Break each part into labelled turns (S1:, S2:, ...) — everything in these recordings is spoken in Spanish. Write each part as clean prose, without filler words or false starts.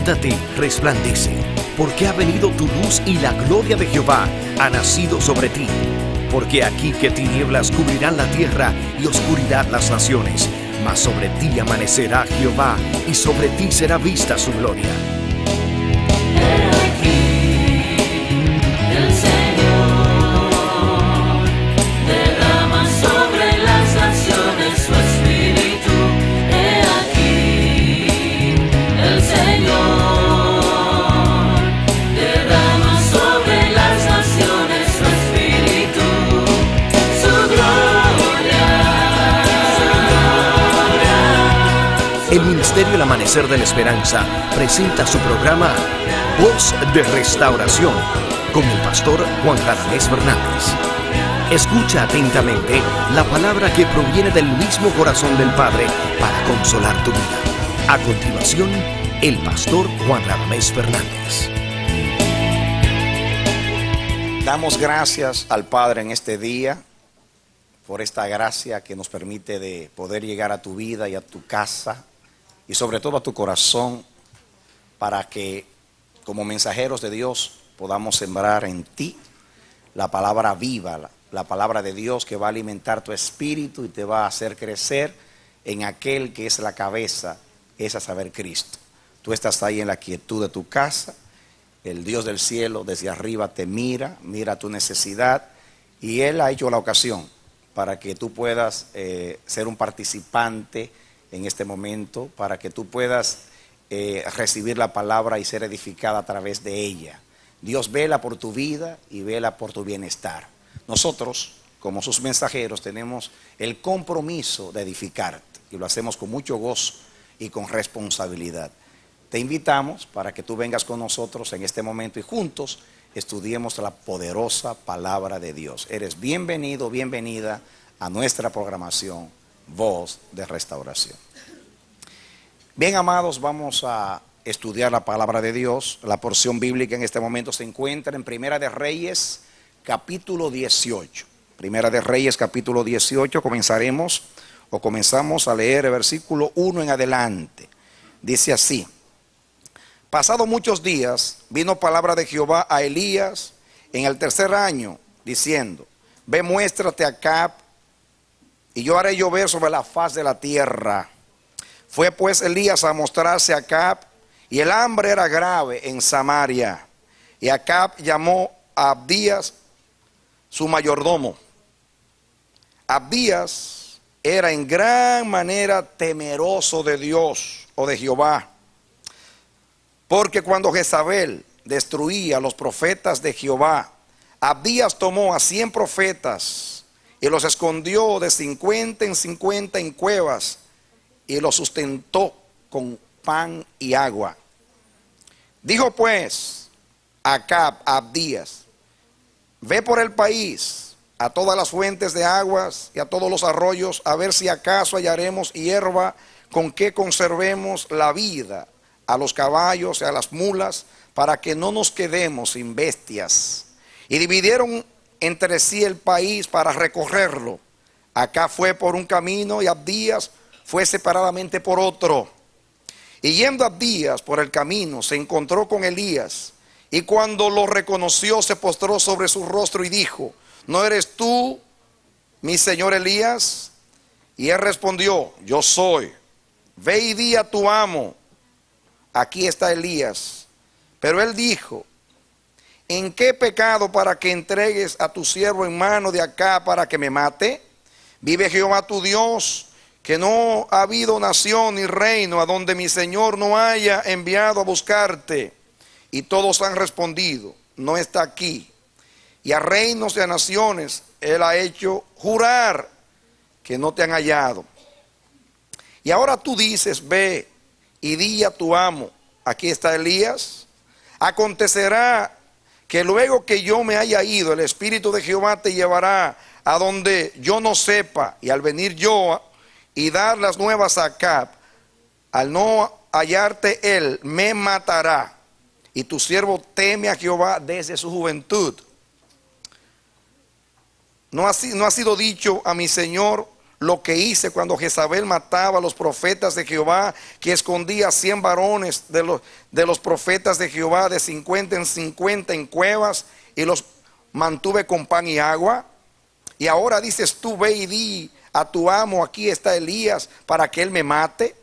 S1: Levántate, resplandece, porque ha venido tu luz y la gloria de Jehová ha nacido sobre ti. Porque aquí que tinieblas cubrirán la tierra y oscuridad las naciones, mas sobre ti amanecerá Jehová y sobre ti será vista su gloria. El Ministerio El Amanecer de la Esperanza presenta su programa Voz de Restauración con el pastor Juan Radamés Fernández. Escucha atentamente la palabra que proviene del mismo corazón del Padre para consolar tu vida. A continuación, el pastor Juan Radamés Fernández.
S2: Damos gracias al Padre en este día por esta gracia que nos permite de poder llegar a tu vida y a tu casa y sobre todo a tu corazón, para que como mensajeros de Dios podamos sembrar en ti la palabra viva, la palabra de Dios que va a alimentar tu espíritu y te va a hacer crecer en aquel que es la cabeza, es a saber Cristo. Tú estás ahí en la quietud de tu casa, el Dios del cielo desde arriba te mira tu necesidad y Él ha hecho la ocasión para que tú puedas ser un participante en este momento, para que tú puedas recibir la palabra y ser edificada a través de ella. Dios vela por tu vida y vela por tu bienestar. Nosotros, como sus mensajeros, tenemos el compromiso de edificarte y lo hacemos con mucho gozo y con responsabilidad. Te invitamos para que tú vengas con nosotros en este momento y juntos estudiemos la poderosa palabra de Dios. Eres bienvenido, bienvenida a nuestra programación Voz de Restauración. Bien, amados, vamos a estudiar la palabra de Dios. La porción bíblica en este momento se encuentra en Primera de Reyes, capítulo 18. Primera de Reyes, capítulo 18. Comenzamos a leer el versículo 1 en adelante. Dice así: Pasado muchos días, vino palabra de Jehová a Elías en el tercer año, diciendo: Ve, muéstrate a Acab, y yo haré llover sobre la faz de la tierra. Fue pues Elías a mostrarse a Acab, y el hambre era grave en Samaria. Y Acab llamó a Abdías, su mayordomo. Abdías era en gran manera temeroso de Dios o de Jehová, porque cuando Jezabel destruía a los profetas de Jehová, Abdías tomó a 100 profetas y los escondió de 50 en 50 en cuevas y los sustentó con pan y agua. Dijo pues Acab a Abdías: Ve por el país a todas las fuentes de aguas y a todos los arroyos, a ver si acaso hallaremos hierba con que conservemos la vida a los caballos y a las mulas, para que no nos quedemos sin bestias. Y dividieron entre sí el país para recorrerlo. Acá fue por un camino y Abdías fue separadamente por otro. Y yendo Abdías por el camino, se encontró con Elías, y cuando lo reconoció se postró sobre su rostro y dijo: ¿No eres tú, mi señor Elías? Y él respondió: Yo soy. Ve y di a tu amo: Aquí está Elías. Pero él dijo: ¿En qué pecado para que entregues a tu siervo en mano de Acab para que me mate? Vive Jehová tu Dios, que no ha habido nación ni reino a donde mi Señor no haya enviado a buscarte. Y todos han respondido: no está aquí. Y a reinos y a naciones Él ha hecho jurar que no te han hallado. Y ahora tú dices: ve y di a tu amo: aquí está Elías. Acontecerá que luego que yo me haya ido, el Espíritu de Jehová te llevará a donde yo no sepa, y al venir yo y dar las nuevas a Acab, al no hallarte él, me matará. Y tu siervo teme a Jehová desde su juventud. No ha sido dicho a mi señor: lo que hice cuando Jezabel mataba a los profetas de Jehová, que escondía 100 varones de los profetas de Jehová de 50 en 50 en cuevas y los mantuve con pan y agua? Y ahora dices tú, ve y di a tu amo, aquí está Elías para que él me mate.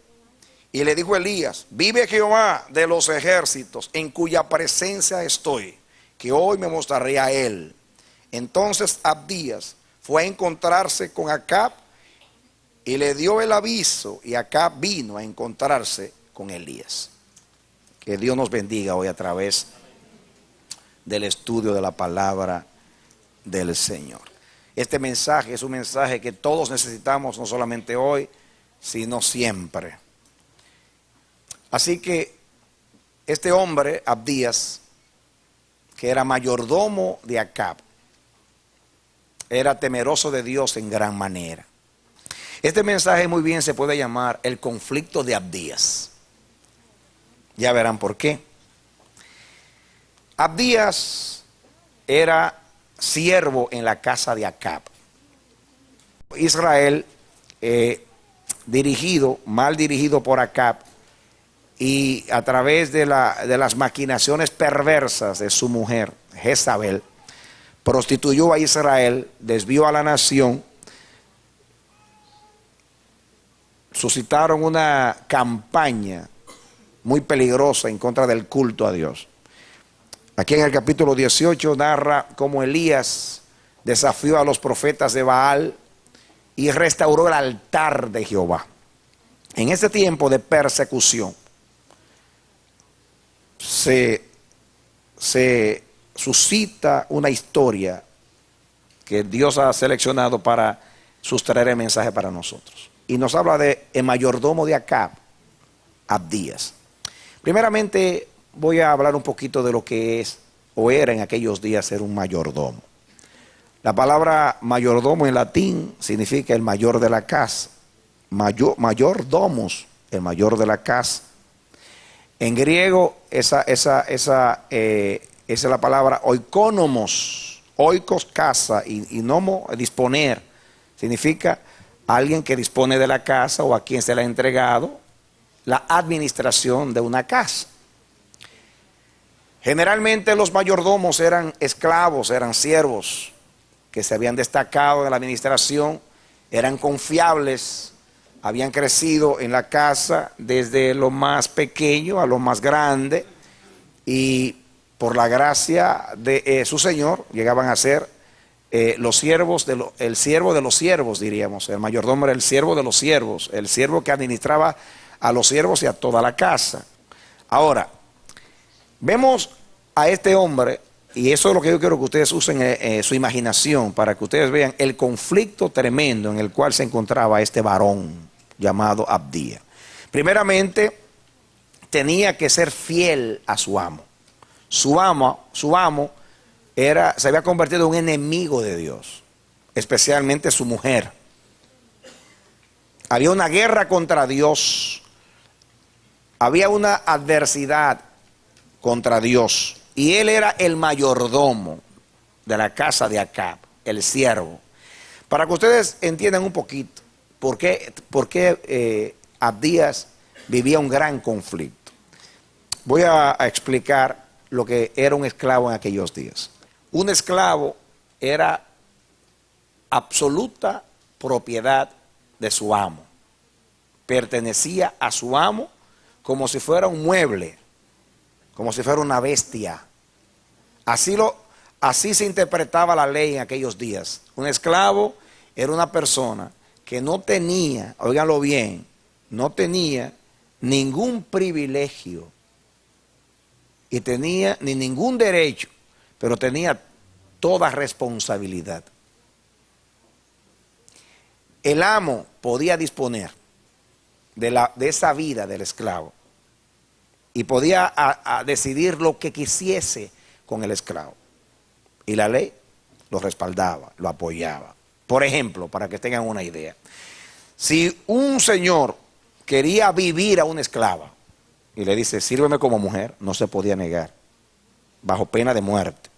S2: Y le dijo Elías, vive Jehová de los ejércitos, en cuya presencia estoy, que hoy me mostraré a él. Entonces Abdías fue a encontrarse con Acab y le dio el aviso, y Acab vino a encontrarse con Elías. Que Dios nos bendiga hoy a través del estudio de la palabra del Señor. Este mensaje es un mensaje que todos necesitamos, no solamente hoy, sino siempre. Así que este hombre, Abdías, que era mayordomo de Acab, era temeroso de Dios en gran manera. Este mensaje muy bien se puede llamar el conflicto de Abdías. Ya verán por qué. Abdías era siervo en la casa de Acab. Israel, mal dirigido por Acab, y a través de las maquinaciones perversas de su mujer, Jezabel, prostituyó a Israel, desvió a la nación. Suscitaron una campaña muy peligrosa en contra del culto a Dios. Aquí en el capítulo 18 narra cómo Elías desafió a los profetas de Baal y restauró el altar de Jehová. En ese tiempo de persecución se suscita una historia que Dios ha seleccionado para sustraer el mensaje para nosotros. Y nos habla de el mayordomo de Acab, Abdías. Primeramente voy a hablar un poquito de lo que es o era en aquellos días ser un mayordomo. La palabra mayordomo en latín significa el mayor de la casa. Mayordomos, el mayor de la casa. En griego esa es la palabra oikonomos, oikos casa y nomo disponer, significa alguien que dispone de la casa o a quien se le ha entregado la administración de una casa. Generalmente los mayordomos eran esclavos, eran siervos que se habían destacado en la administración, eran confiables, habían crecido en la casa desde lo más pequeño a lo más grande y por la gracia de su Señor llegaban a ser los siervos el siervo de los siervos, diríamos. El mayordomo era el siervo de los siervos, el siervo que administraba a los siervos y a toda la casa. Ahora, vemos a este hombre, y eso es lo que yo quiero que ustedes usen su imaginación para que ustedes vean el conflicto tremendo en el cual se encontraba este varón llamado Abdías. Primeramente, tenía que ser fiel a su amo. Su amo se había convertido en un enemigo de Dios, especialmente su mujer. Había una guerra contra Dios, había una adversidad contra Dios, y él era el mayordomo de la casa de Acab, el siervo. Para que ustedes entiendan un poquito por qué Abdías vivía un gran conflicto. Voy a explicar lo que era un esclavo en aquellos días. Un esclavo era absoluta propiedad de su amo. Pertenecía a su amo como si fuera un mueble, como si fuera una bestia. Así se interpretaba la ley en aquellos días. Un esclavo era una persona que no tenía, óiganlo bien, no tenía ningún privilegio y tenía ni ningún derecho, pero tenía toda responsabilidad. El amo podía disponer de esa vida del esclavo y podía decidir lo que quisiese con el esclavo. Y la ley lo respaldaba, lo apoyaba. Por ejemplo, para que tengan una idea, si un señor quería vivir a una esclava y le dice, sírveme como mujer, no se podía negar, bajo pena de muerte.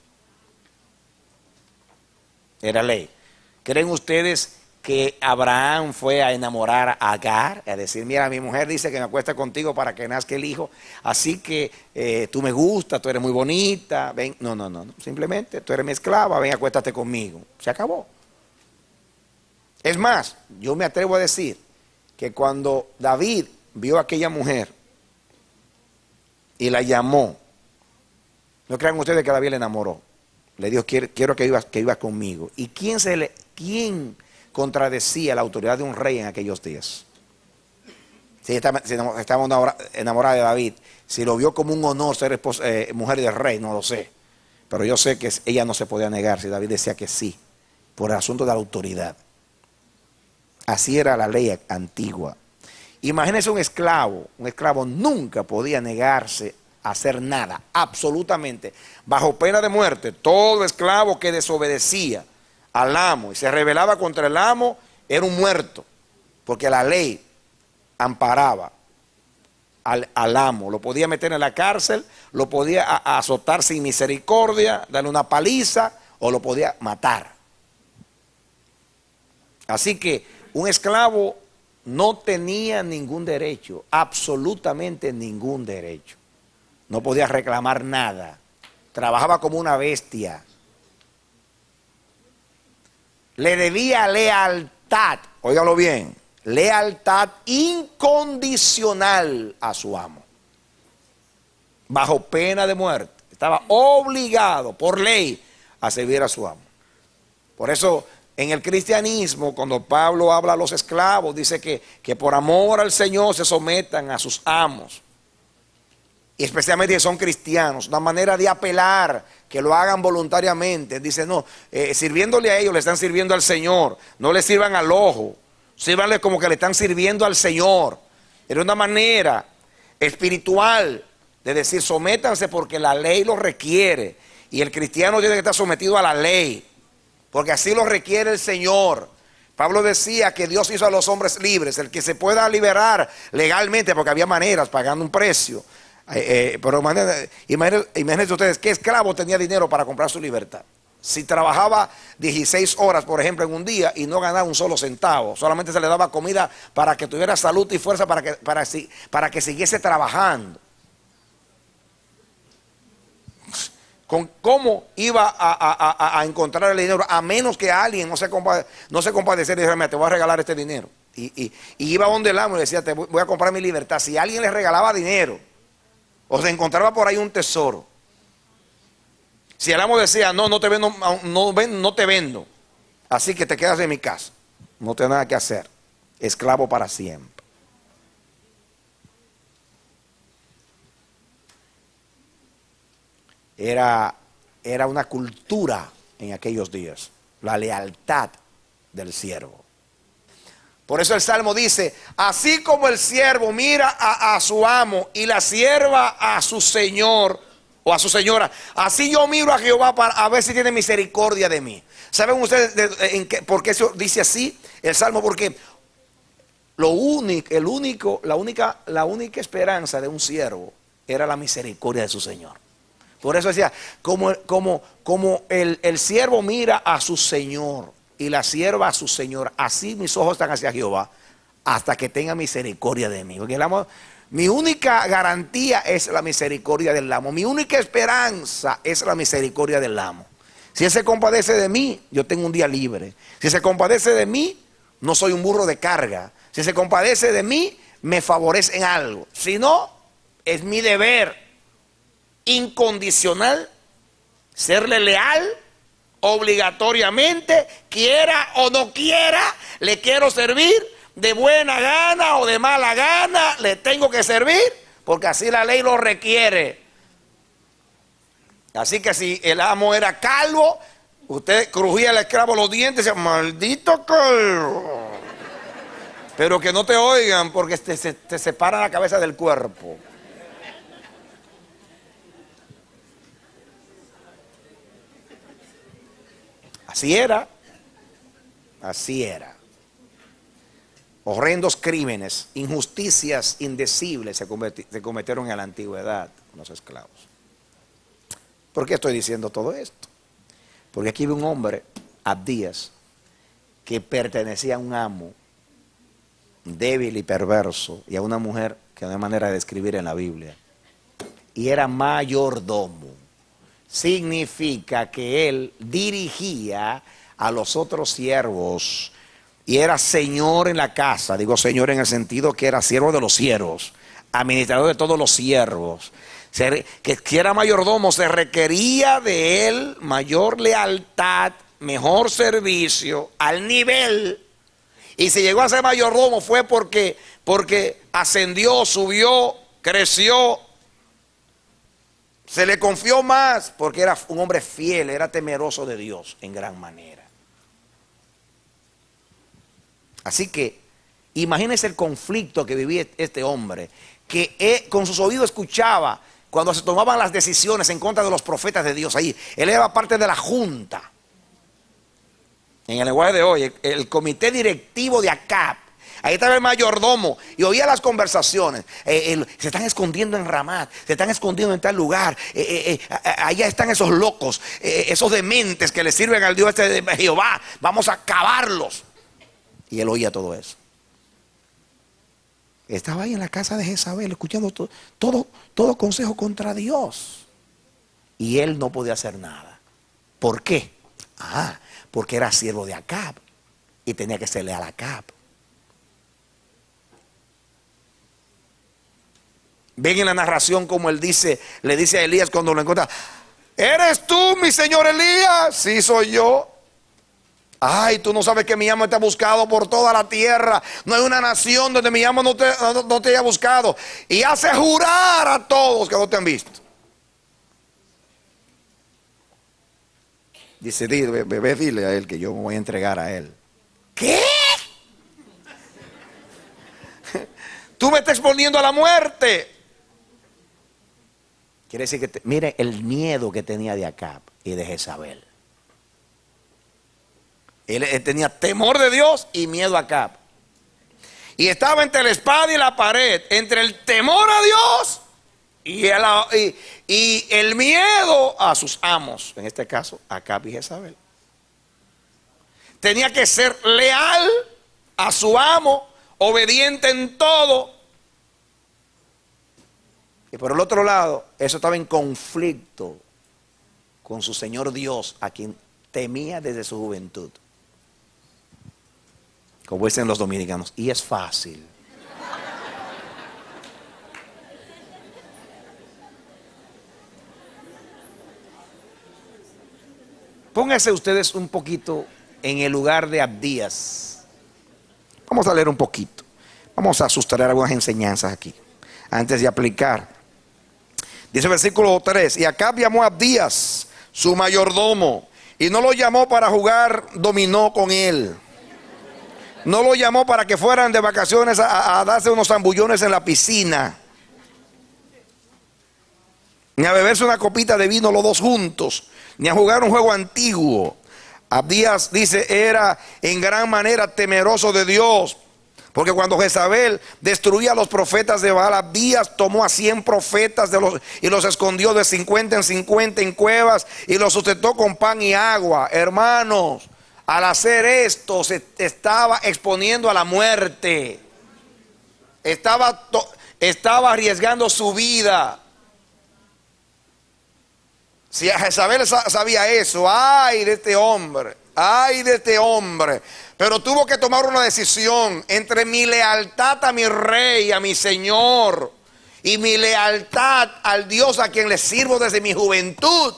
S2: Era ley. ¿Creen ustedes que Abraham fue a enamorar a Agar, a decir, mira, mi mujer dice que me acueste contigo para que nazca el hijo, así que tú me gustas, tú eres muy bonita, ven, no, simplemente tú eres mi esclava, ven, acuéstate conmigo, se acabó. Es más, yo me atrevo a decir que cuando David vio a aquella mujer y la llamó, no crean ustedes que David le enamoró, le dijo, quiero que vivas conmigo. ¿Y quién contradecía la autoridad de un rey en aquellos días? Si estaba enamorada de David, si lo vio como un honor ser mujer del rey, no lo sé. Pero yo sé que ella no se podía negar si David decía que sí, por el asunto de la autoridad. Así era la ley antigua. Imagínense un esclavo nunca podía negarse a hacer nada, absolutamente, bajo pena de muerte. Todo esclavo que desobedecía al amo y se rebelaba contra el amo era un muerto, porque la ley amparaba al amo, lo podía meter en la cárcel, lo podía azotar sin misericordia, darle una paliza o lo podía matar. Así que un esclavo no tenía ningún derecho, absolutamente ningún derecho. No podía reclamar nada. Trabajaba como una bestia. Le debía lealtad, óigalo bien, lealtad incondicional a su amo. Bajo pena de muerte. Estaba obligado por ley a servir a su amo. Por eso en el cristianismo, cuando Pablo habla a los esclavos, dice que por amor al Señor se sometan a sus amos. Y especialmente si son cristianos, una manera de apelar, que lo hagan voluntariamente. Dice, no, sirviéndole a ellos, le están sirviendo al Señor. No le sirvan al ojo, sírvanle como que le están sirviendo al Señor. Era una manera espiritual de decir, sométanse porque la ley lo requiere. Y el cristiano tiene que estar sometido a la ley, porque así lo requiere el Señor. Pablo decía que Dios hizo a los hombres libres, el que se pueda liberar legalmente, porque había maneras, pagando un precio. Pero imagínense ustedes, ¿qué esclavo tenía dinero para comprar su libertad? Si trabajaba 16 horas, por ejemplo, en un día y no ganaba un solo centavo, solamente se le daba comida para que tuviera salud y fuerza para que siguiese trabajando. ¿Cómo iba a encontrar el dinero? A menos que alguien no se compadeciera y dijera, te voy a regalar este dinero. Y iba donde el amo y le decía, te voy a comprar mi libertad. Si alguien le regalaba dinero, o se encontraba por ahí un tesoro, si el amo decía, no te vendo, no te vendo, así que te quedas en mi casa, no tienes nada que hacer, esclavo para siempre. Era una cultura en aquellos días, la lealtad del siervo. Por eso el Salmo dice, así como el siervo mira a su amo y la sierva a su señor o a su señora, así yo miro a Jehová para a ver si tiene misericordia de mí. ¿Saben ustedes por qué eso dice así el Salmo? Porque la única esperanza de un siervo era la misericordia de su señor. Por eso decía, como el siervo mira a su señor y la sierva a su señor, así mis ojos están hacia Jehová hasta que tenga misericordia de mí. Porque el amo, mi única garantía es la misericordia del amo. Mi única esperanza es la misericordia del amo. Si Él se compadece de mí, yo tengo un día libre. Si se compadece de mí, no soy un burro de carga. Si se compadece de mí, me favorece en algo. Si no, es mi deber incondicional serle leal obligatoriamente, quiera o no quiera, le quiero servir de buena gana o de mala gana, le tengo que servir porque así la ley lo requiere. Así que si el amo era calvo, usted crujía al esclavo los dientes y decía, maldito calvo. Pero que no te oigan porque te separan la cabeza del cuerpo. Así era. Horrendos crímenes, injusticias indecibles se cometieron en la antigüedad con los esclavos. ¿Por qué estoy diciendo todo esto? Porque aquí vi un hombre, Abdías, que pertenecía a un amo débil y perverso y a una mujer que no hay manera de describir en la Biblia. Y era mayordomo. Significa que él dirigía a los otros siervos y era señor en la casa. Digo señor en el sentido que era siervo de los siervos, administrador de todos los siervos. Que era mayordomo, se requería de él mayor lealtad, mejor servicio, al nivel. Y si llegó a ser mayordomo fue porque ascendió, subió, creció. Se le confió más porque era un hombre fiel, era temeroso de Dios en gran manera. Así que imagínense el conflicto que vivía este hombre, que con sus oídos escuchaba cuando se tomaban las decisiones en contra de los profetas de Dios. Ahí él era parte de la junta. En el lenguaje de hoy, el comité directivo de Acab. Ahí estaba el mayordomo y oía las conversaciones. Se están escondiendo en Ramat, se están escondiendo en tal lugar. Allá están esos locos, esos dementes que le sirven al Dios este de Jehová. Vamos a acabarlos. Y él oía todo eso. Estaba ahí en la casa de Jezabel escuchando todo consejo contra Dios. Y él no podía hacer nada. ¿Por qué? Porque era siervo de Acab y tenía que ser leal a Acab. Ven en la narración como él le dice a Elías cuando lo encuentra: ¿eres tú, mi señor Elías? Sí, soy yo. Ay, tú no sabes que mi amo te ha buscado por toda la tierra. No hay una nación donde mi amo no te haya buscado. Y hace jurar a todos que no te han visto. Dice: bebé, dile a él que yo me voy a entregar a él. ¿Qué? Tú me estás exponiendo a la muerte. Quiere decir que, mire el miedo que tenía de Acab y de Jezabel. Él tenía temor de Dios y miedo a Acab. Y estaba entre la espada y la pared, entre el temor a Dios y el miedo a sus amos. En este caso, Acab y Jezabel. Tenía que ser leal a su amo, obediente en todo. Y por el otro lado, eso estaba en conflicto con su Señor Dios, a quien temía desde su juventud. Como dicen los dominicanos, y es fácil. Pónganse ustedes un poquito en el lugar de Abdías. Vamos a leer un poquito. Vamos a sustraer algunas enseñanzas aquí, antes de aplicar. Dice el versículo 3: y Acab llamó a Abdías, su mayordomo, y no lo llamó para jugar dominó con él. No lo llamó para que fueran de vacaciones a darse unos zambullones en la piscina, ni a beberse una copita de vino los dos juntos, ni a jugar un juego antiguo. Abdías, dice, era en gran manera temeroso de Dios, porque cuando Jezabel destruía a los profetas de Baal, Abdías tomó a 100 profetas y los escondió de 50 en 50 en cuevas y los sustentó con pan y agua. Hermanos, al hacer esto se estaba exponiendo a la muerte. Estaba arriesgando su vida. Si Jezabel sabía eso, ay de este hombre, ay de este hombre. Pero tuvo que tomar una decisión entre mi lealtad a mi rey, a mi Señor, y mi lealtad al Dios a quien le sirvo desde mi juventud.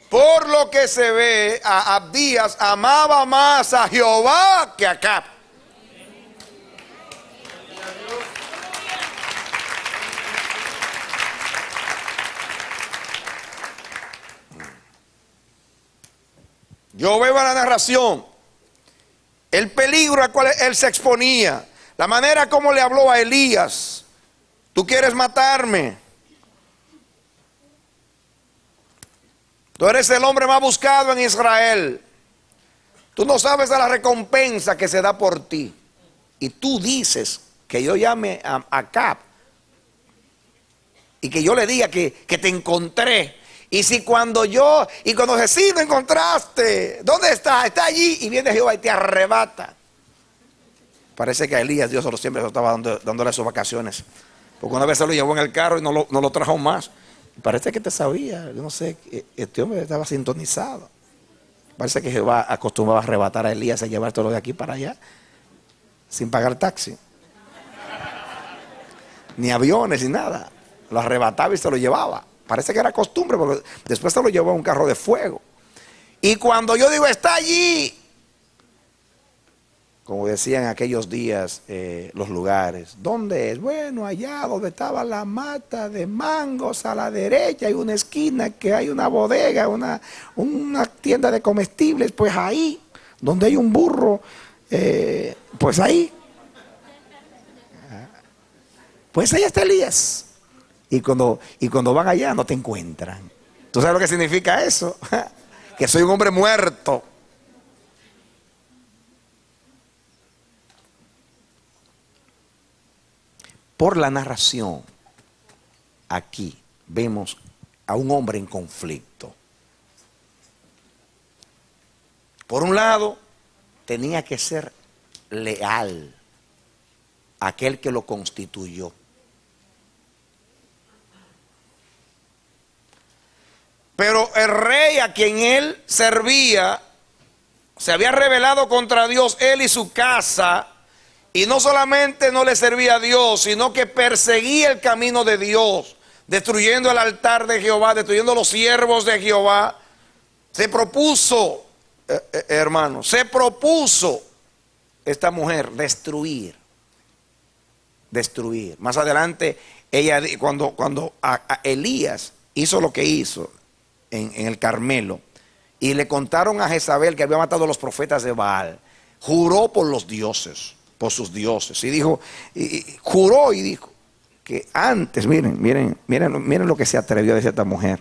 S2: Por lo que se ve, a Abdías amaba más a Jehová que a Acab. Yo veo la narración, el peligro al cual él se exponía, la manera como le habló a Elías: tú quieres matarme, tú eres el hombre más buscado en Israel, tú no sabes de la recompensa que se da por ti, y tú dices que yo llame a Acab y que yo le diga que te encontré si cuando sí, lo encontraste, ¿dónde está? Está allí, y viene Jehová y te arrebata. Parece que a Elías Dios siempre estaba dándole sus vacaciones, porque una vez se lo llevó en el carro y no lo trajo más. Parece que te sabía, yo no sé, este hombre estaba sintonizado. Parece que Jehová acostumbraba a arrebatar a Elías y a llevártelo de aquí para allá, sin pagar taxi, ni aviones, ni nada. Lo arrebataba y se lo llevaba. Parece que era costumbre, porque después se lo llevó a un carro de fuego. Y cuando yo digo, está allí, como decían en aquellos días los lugares, ¿dónde es? Bueno, allá donde estaba la mata de mangos, a la derecha hay una esquina que hay una bodega, una tienda de comestibles, pues ahí, donde hay un burro, pues ahí. Pues ahí está Elías. Y cuando van allá no te encuentran. ¿Tú sabes lo que significa eso? Que soy un hombre muerto. Por la narración, aquí vemos a un hombre en conflicto. Por un lado, tenía que ser leal a aquel que lo constituyó. Pero el rey a quien él servía se había rebelado contra Dios, él y su casa. Y no solamente no le servía a Dios, sino que perseguía el camino de Dios, destruyendo el altar de Jehová, destruyendo los siervos de Jehová. Se propuso, hermanos, se propuso esta mujer destruir. Más adelante, ella, cuando a Elías hizo lo que hizo en el Carmelo, y le contaron a Jezabel que había matado a los profetas de Baal, juró por los dioses, por sus dioses, y dijo, juró y dijo que antes, miren lo que se atrevió a decir esta mujer.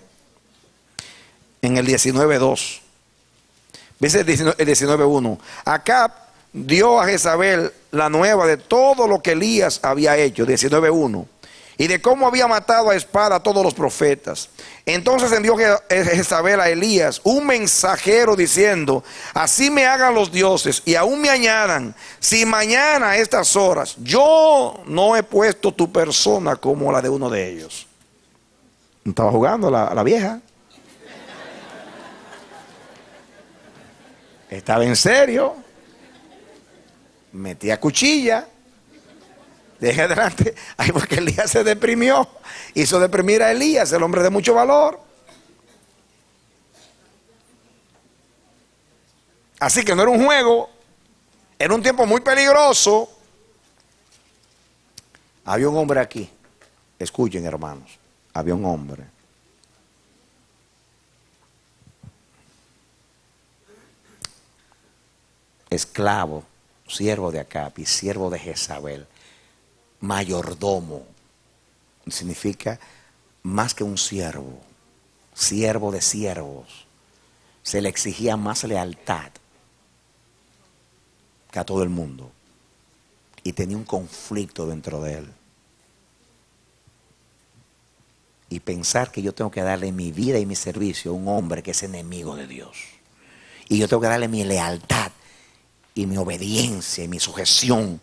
S2: En el 19:2, dice el 19:1, Acab dio a Jezabel la nueva de todo lo que Elías había hecho, 19:1, y de cómo había matado a espada a todos los profetas. Entonces envió Jezabel a Elías un mensajero diciendo, así me hagan los dioses y aún me añadan, si mañana a estas horas yo no he puesto tu persona como la de uno de ellos. Estaba jugando la vieja. Estaba en serio. Metía cuchilla. De adelante, ahí porque Elías se deprimió, hizo deprimir a Elías, el hombre de mucho valor. Así que no era un juego, era un tiempo muy peligroso. Había un hombre aquí, escuchen hermanos, había un hombre. Esclavo, siervo de Acab y siervo de Jezabel. Mayordomo significa más que un siervo, siervo de siervos. Se le exigía más lealtad que a todo el mundo y tenía un conflicto dentro de él. Y pensar que yo tengo que darle mi vida y mi servicio a un hombre que es enemigo de Dios, y yo tengo que darle mi lealtad y mi obediencia y mi sujeción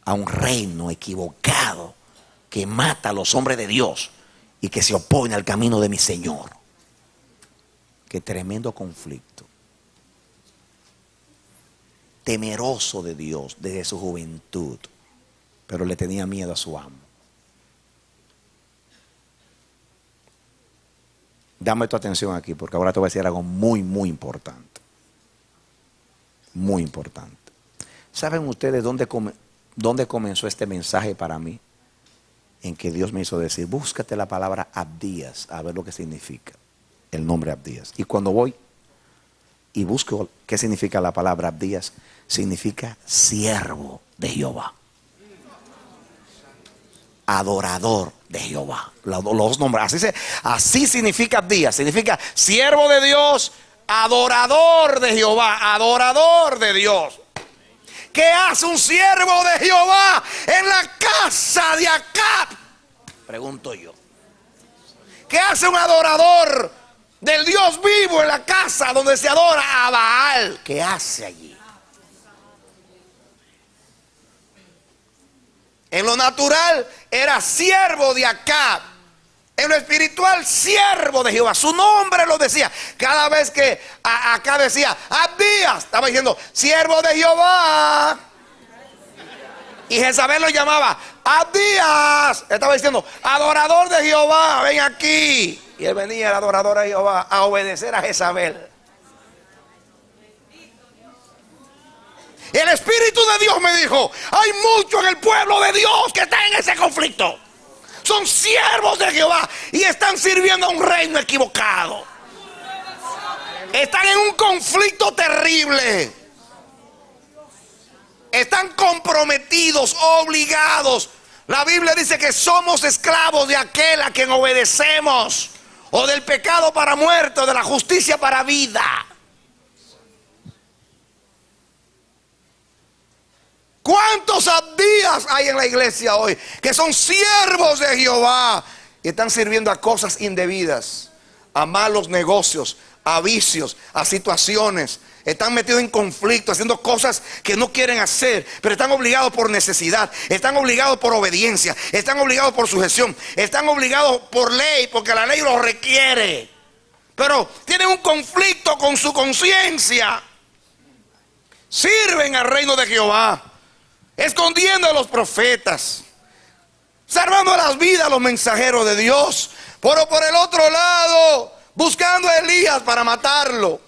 S2: a un reino equivocado que mata a los hombres de Dios y que se opone al camino de mi Señor. Qué tremendo conflicto. Temeroso de Dios desde su juventud, pero le tenía miedo a su amo. Dame tu atención aquí, porque ahora te voy a decir algo muy, muy importante. Muy importante. ¿Saben ustedes dónde comenzó este mensaje para mí? En que Dios me hizo decir, búscate la palabra Abdías, a ver lo que significa el nombre Abdías. Y cuando voy y busco qué significa la palabra Abdías, significa siervo de Jehová, adorador de Jehová. Los dos nombres, así significa Abdías, significa siervo de Dios, adorador de Jehová, adorador de Dios. ¿Qué hace un siervo de Jehová en la casa de Acab? Pregunto yo. ¿Qué hace un adorador del Dios vivo en la casa donde se adora a Baal? ¿Qué hace allí? En lo natural era siervo de Acab. En lo espiritual, siervo de Jehová. Su nombre lo decía. Cada vez que Acab decía Abdías, estaba diciendo siervo de Jehová. Y Jezabel lo llamaba Abdías. Estaba diciendo adorador de Jehová, ven aquí. Y él venía, el adorador de Jehová, a obedecer a Jezabel. Y el Espíritu de Dios me dijo: hay mucho en el pueblo de Dios que está en ese conflicto. Son siervos de Jehová y están sirviendo a un reino equivocado. Están en un conflicto terrible. Están comprometidos, obligados. La Biblia dice que somos esclavos de aquel a quien obedecemos, o del pecado para muerte, o de la justicia para vida. ¿Cuántos Abdías hay en la iglesia hoy que son siervos de Jehová y están sirviendo a cosas indebidas, a malos negocios, a vicios, a situaciones? Están metidos en conflicto, haciendo cosas que no quieren hacer, pero están obligados por necesidad, están obligados por obediencia, están obligados por sujeción, están obligados por ley, porque la ley lo requiere. Pero tienen un conflicto con su conciencia. Sirven al reino de Jehová, escondiendo a los profetas, salvando las vidas a los mensajeros de Dios, pero por el otro lado, buscando a Elías para matarlo.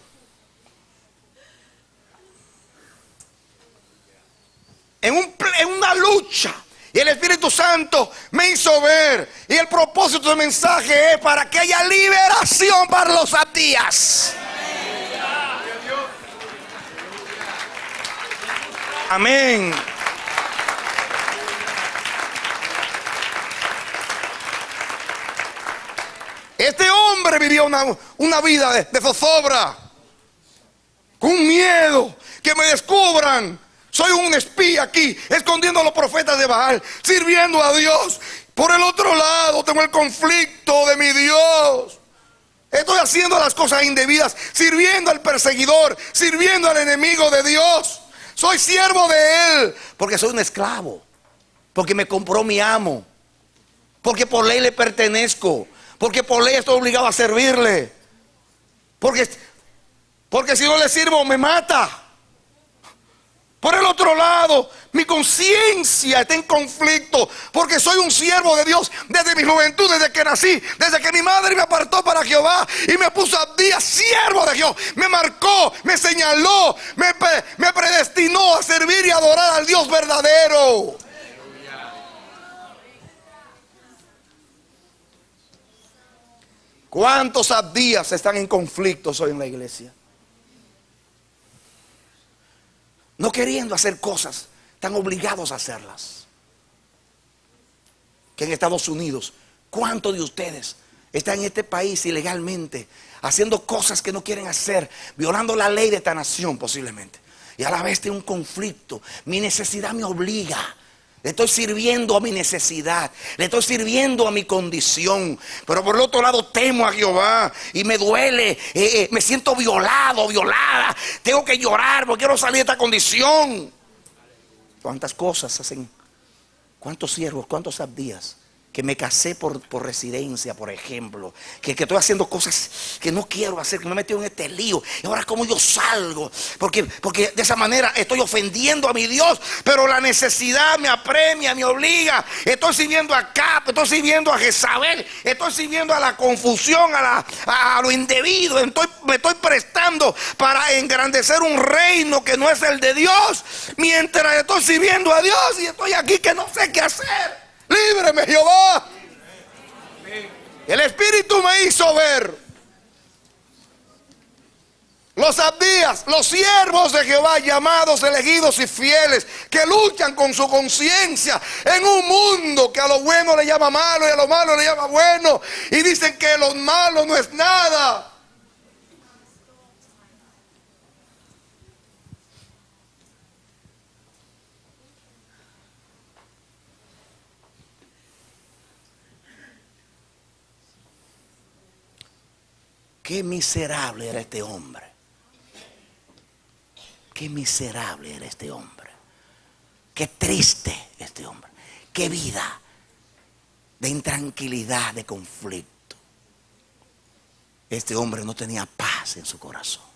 S2: En una lucha. Y el Espíritu Santo me hizo ver, y el propósito del mensaje es para que haya liberación para los Abdías. Amén. Este hombre vivió una vida de zozobra, con miedo, que me descubran. Soy un espía aquí, escondiendo a los profetas de Baal, sirviendo a Dios. Por el otro lado tengo el conflicto de mi Dios. Estoy haciendo las cosas indebidas, sirviendo al perseguidor, sirviendo al enemigo de Dios. Soy siervo de Él, porque soy un esclavo, porque me compró mi amo, porque por ley le pertenezco, porque por ley estoy obligado a servirle, porque si no le sirvo me mata. Por el otro lado, mi conciencia está en conflicto, porque soy un siervo de Dios desde mi juventud, desde que nací, desde que mi madre me apartó para Jehová y me puso a día siervo de Dios. Me marcó, me señaló, me predestinó a servir y adorar al Dios verdadero. ¿Cuántos Abdías están en conflictos hoy en la iglesia? No queriendo hacer cosas, están obligados a hacerlas. Que en Estados Unidos, ¿cuántos de ustedes están en este país ilegalmente, haciendo cosas que no quieren hacer, violando la ley de esta nación posiblemente? Y a la vez tengo un conflicto, mi necesidad me obliga. Le estoy sirviendo a mi necesidad, le estoy sirviendo a mi condición, pero por el otro lado temo a Jehová y me duele, me siento violado, violada, tengo que llorar porque quiero salir de esta condición. ¿Cuántas cosas hacen? ¿Cuántos siervos, cuántos Abdías? Que me casé por residencia, por ejemplo, que estoy haciendo cosas que no quiero hacer, que me he metido en este lío, y ahora cómo yo salgo, porque de esa manera estoy ofendiendo a mi Dios, pero la necesidad me apremia, me obliga. Estoy sirviendo a Acab, estoy sirviendo a Jezabel, estoy sirviendo a la confusión, a lo indebido, me estoy prestando para engrandecer un reino que no es el de Dios, mientras estoy sirviendo a Dios y estoy aquí que no sé qué hacer. Líbreme, Jehová. El Espíritu me hizo ver los Abdías, los siervos de Jehová, llamados, elegidos y fieles, que luchan con su conciencia en un mundo que a lo bueno le llama malo y a lo malo le llama bueno, y dicen que lo malo no es nada. qué miserable era este hombre. Qué miserable era este hombre. Qué triste este hombre. Qué vida de intranquilidad, de conflicto. Este hombre no tenía paz en su corazón.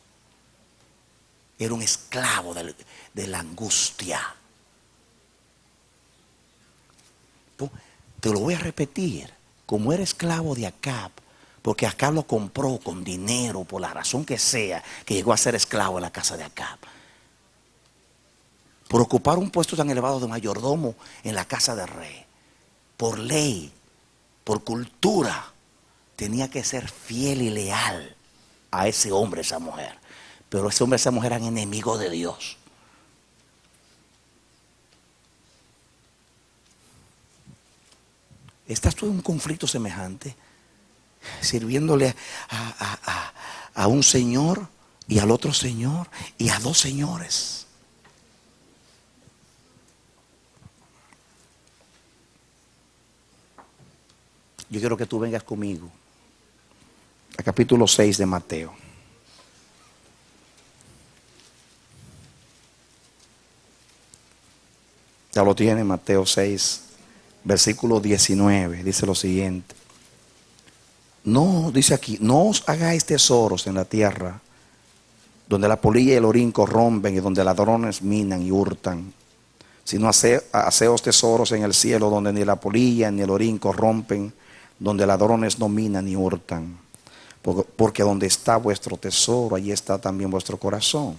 S2: Era un esclavo de la angustia. Te lo voy a repetir. Como era esclavo de Acab, porque Acab lo compró con dinero, por la razón que sea, que llegó a ser esclavo en la casa de Acab. Por ocupar un puesto tan elevado de mayordomo en la casa del rey. Por ley, por cultura, tenía que ser fiel y leal a ese hombre, esa mujer. Pero ese hombre y esa mujer eran enemigos de Dios. ¿Estás tú en un conflicto semejante? Sirviéndole a un señor y al otro señor y a dos señores. Yo quiero que tú vengas conmigo al capítulo 6 de Mateo. Ya lo tiene, Mateo 6, versículo 19, dice lo siguiente. No, dice aquí, no os hagáis tesoros en la tierra, donde la polilla y el orín corrompen y donde ladrones minan y hurtan, sino haceos tesoros en el cielo, donde ni la polilla ni el orín corrompen, donde ladrones no minan ni hurtan. Porque donde está vuestro tesoro, allí está también vuestro corazón.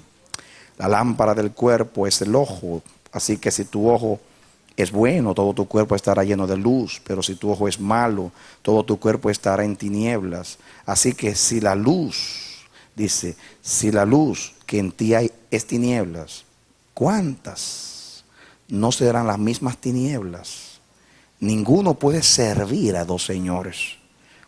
S2: La lámpara del cuerpo es el ojo, así que si tu ojo es bueno, todo tu cuerpo estará lleno de luz, pero si tu ojo es malo, todo tu cuerpo estará en tinieblas. Así que si la luz, dice, si la luz que en ti hay es tinieblas, ¿cuántas no serán las mismas tinieblas? Ninguno puede servir a dos señores,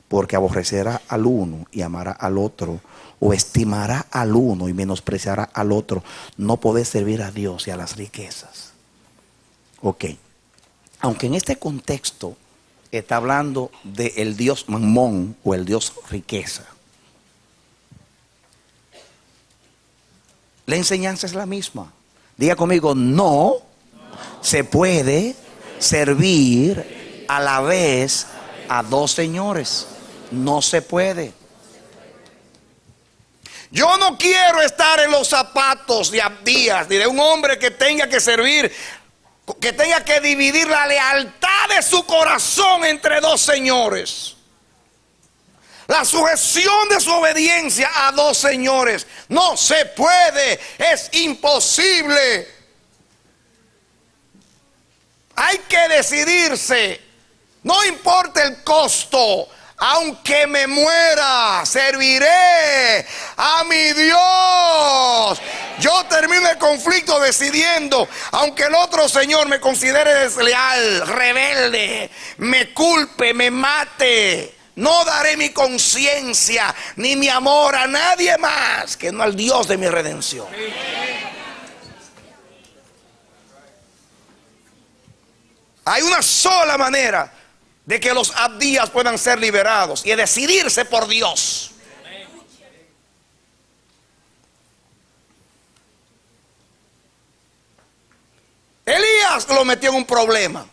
S2: porque aborrecerá al uno y amará al otro, o estimará al uno y menospreciará al otro. No podés servir a Dios y a las riquezas. Ok, aunque en este contexto está hablando del Dios Mamón o el Dios riqueza, la enseñanza es la misma. Diga conmigo, no se puede servir a la vez a dos señores. No se puede. Yo no quiero estar en los zapatos de Abdías, ni de un hombre que tenga que servir, que tenga que dividir la lealtad de su corazón entre dos señores. La sujeción de su obediencia a dos señores. No se puede, es imposible. Hay que decidirse, no importa el costo. Aunque me muera, serviré a mi Dios. Yo termino el conflicto decidiendo, aunque el otro señor me considere desleal, rebelde, me culpe, me mate, no daré mi conciencia ni mi amor a nadie más que no al Dios de mi redención. Hay una sola manera de que los Abdías puedan ser liberados, y es decidirse por Dios. Elías lo metió en un problema.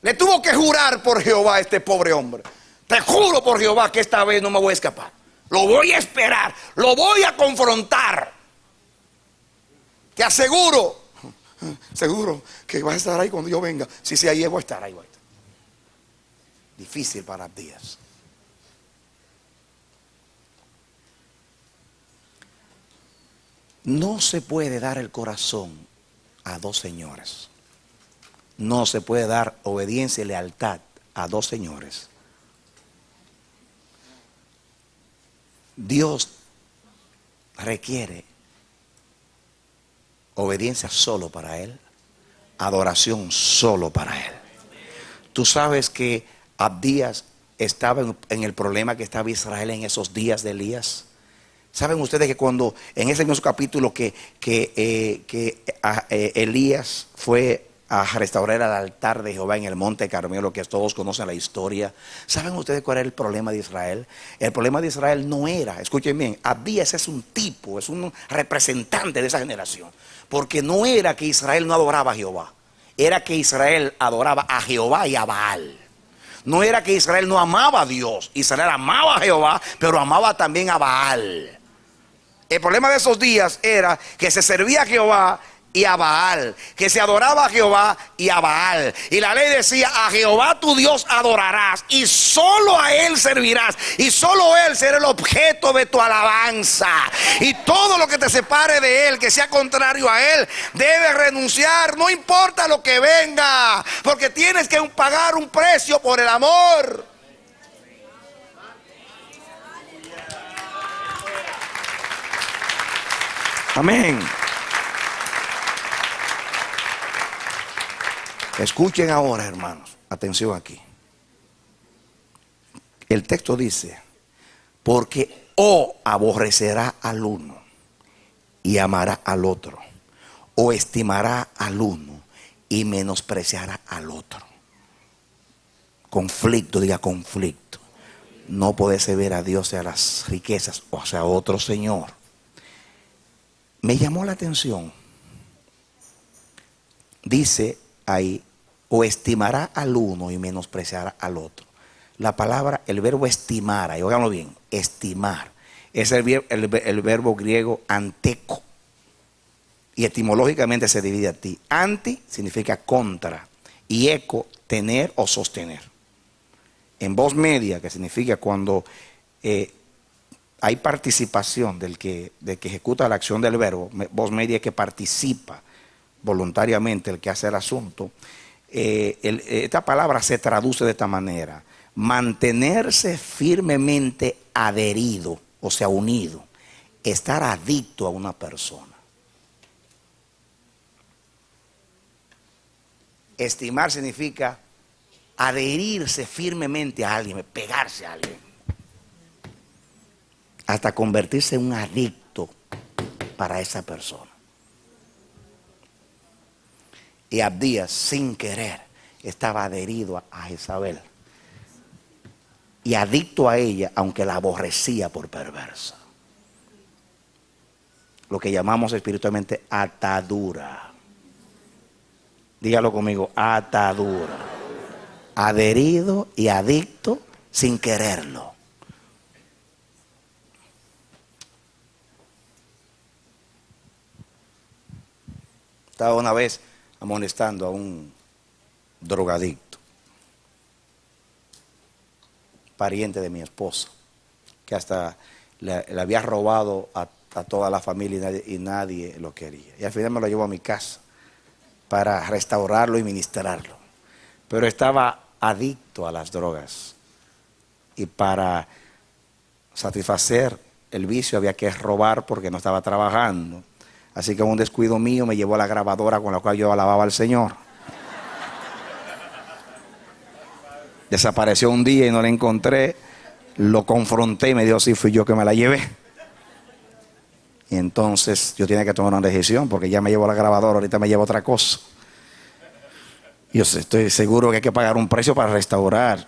S2: Le tuvo que jurar por Jehová a este pobre hombre. Te juro por Jehová que esta vez no me voy a escapar. Lo voy a esperar, lo voy a confrontar. Te aseguro, seguro que vas a estar ahí cuando yo venga. Si ahí voy a estar, ahí voy a estar. Difícil para Abdías. No se puede dar el corazón a dos señores. No se puede dar obediencia y lealtad a dos señores. Dios requiere obediencia solo para Él, adoración solo para Él. Tú sabes que Abdías estaba en el problema que estaba Israel en esos días de Elías. ¿Saben ustedes que cuando en ese mismo capítulo que Elías fue a restaurar el altar de Jehová en el monte Carmelo, que todos conocen la historia. ¿Saben ustedes cuál era el problema de Israel? El problema de Israel no era, escuchen bien, Abdías es un tipo, es un representante de esa generación, porque no era que Israel no adoraba a Jehová, era que Israel adoraba a Jehová y a Baal. No era que Israel no amaba a Dios, Israel amaba a Jehová, pero amaba también a Baal. El problema de esos días era que se servía a Jehová y a Baal, que se adoraba a Jehová y a Baal. Y la ley decía: a Jehová tu Dios adorarás y solo a él servirás, y solo él será el objeto de tu alabanza. Y todo lo que te separe de él, que sea contrario a él, debes renunciar, no importa lo que venga, porque tienes que pagar un precio por el amor. Amén. Escuchen ahora, hermanos, atención aquí. El texto dice: porque o aborrecerá al uno y amará al otro, o estimará al uno y menospreciará al otro. Conflicto, diga conflicto. No puede ver a Dios y a las riquezas, o sea, a otro señor. Me llamó la atención. Dice ahí: o estimará al uno y menospreciará al otro. La palabra, el verbo estimar, ahí óiganlo bien, estimar, es el verbo griego anteco. Y etimológicamente se divide así: anti significa contra, y eco, tener o sostener. En voz media, que significa cuando hay participación del que ejecuta la acción del verbo, voz media es que participa voluntariamente el que hace el asunto. Esta palabra se traduce de esta manera: mantenerse firmemente adherido, o sea, unido, estar adicto a una persona. Estimar significa adherirse firmemente a alguien, pegarse a alguien, hasta convertirse en un adicto para esa persona. Y Abdías, sin querer, estaba adherido a Jezabel y adicto a ella, aunque la aborrecía por perversa. Lo que llamamos espiritualmente atadura. Dígalo conmigo: atadura. Adherido y adicto sin quererlo. Estaba una vez amonestando a un drogadicto, pariente de mi esposa, que hasta le había robado a toda la familia y nadie lo quería. Y al final me lo llevó a mi casa para restaurarlo y ministrarlo. Pero estaba adicto a las drogas, y para satisfacer el vicio había que robar porque no estaba trabajando. Así que un descuido mío me llevó a la grabadora con la cual yo alababa al Señor. Desapareció un día y no la encontré. Lo confronté y me dijo: sí, fui yo que me la llevé. Y entonces yo tenía que tomar una decisión, porque ya me llevó la grabadora, ahorita me lleva otra cosa. Yo estoy seguro que hay que pagar un precio para restaurar.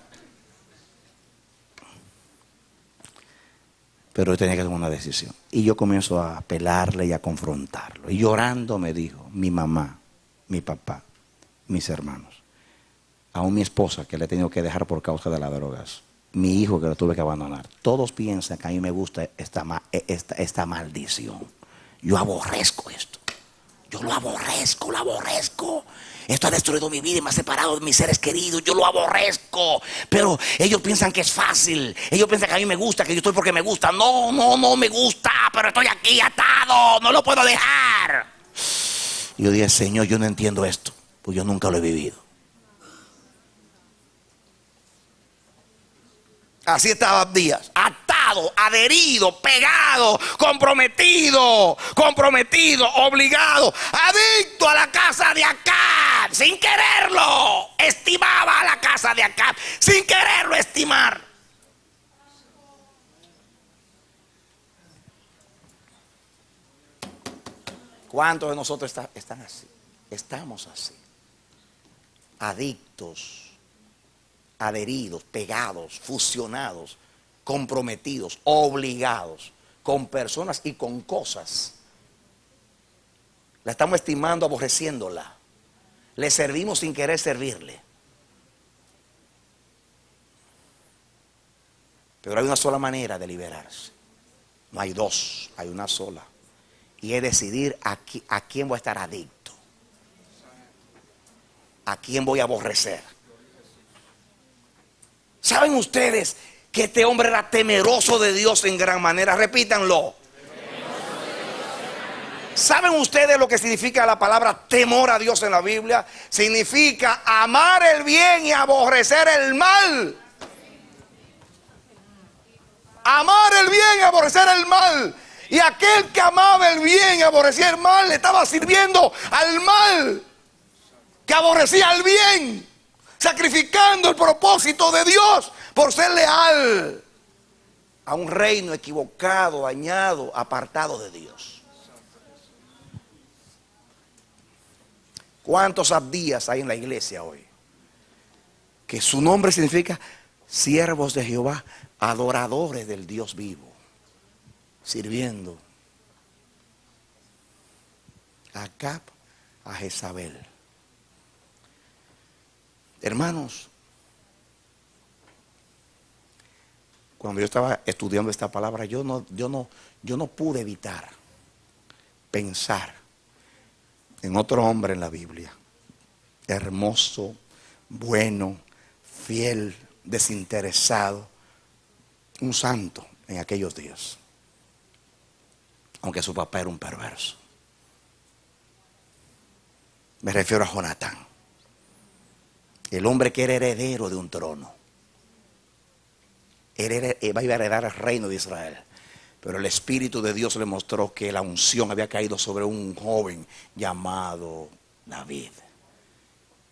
S2: Pero yo tenía que tomar una decisión. Y yo comienzo a pelarle y a confrontarlo. Y llorando me dijo: mi mamá, mi papá, mis hermanos, aún mi esposa, que le he tenido que dejar por causa de las drogas, mi hijo, que lo tuve que abandonar, todos piensan que a mí me gusta esta maldición. Yo aborrezco esto. Yo lo aborrezco, lo aborrezco. Esto ha destruido mi vida y me ha separado de mis seres queridos. Yo lo aborrezco. Pero ellos piensan que es fácil. Ellos piensan que a mí me gusta, que yo estoy porque me gusta. No, no me gusta, pero estoy aquí atado. No lo puedo dejar. Y yo dije: Señor, yo no entiendo esto, pues yo nunca lo he vivido. Así estaba Abdías, atado, adherido, pegado, comprometido, obligado, adicto a la casa de Acab, sin quererlo. Estimaba a la casa de Acab, sin quererlo estimar. ¿Cuántos de nosotros están así? Estamos así. adictos, adheridos, pegados, fusionados, comprometidos, obligados con personas y con cosas. La estamos estimando, aborreciéndola. Le servimos sin querer servirle. Pero hay una sola manera de liberarse. No hay dos, hay una sola. Y es decidir a quién voy a estar adicto. A quién voy a aborrecer. ¿Saben ustedes que este hombre era temeroso de Dios en gran manera? Repítanlo. ¿Saben ustedes lo que significa la palabra temor a Dios en la Biblia? Significa amar el bien y aborrecer el mal. Amar el bien y aborrecer el mal. Y aquel que amaba el bien y aborrecía el mal le estaba sirviendo al mal, que aborrecía el bien, sacrificando el propósito de Dios por ser leal a un reino equivocado, dañado, apartado de Dios. ¿Cuántos Abdías hay en la iglesia hoy? Que su nombre significa siervos de Jehová, adoradores del Dios vivo, sirviendo a Acab, a Jezabel. Hermanos, cuando yo estaba estudiando esta palabra, yo no pude evitar pensar en otro hombre en la Biblia, hermoso, bueno, fiel, desinteresado, un santo en aquellos días, aunque su papá era un perverso. Me refiero a Jonatán, el hombre que era heredero de un trono. Iba a heredar el reino de Israel. Pero el Espíritu de Dios le mostró que la unción había caído sobre un joven llamado David.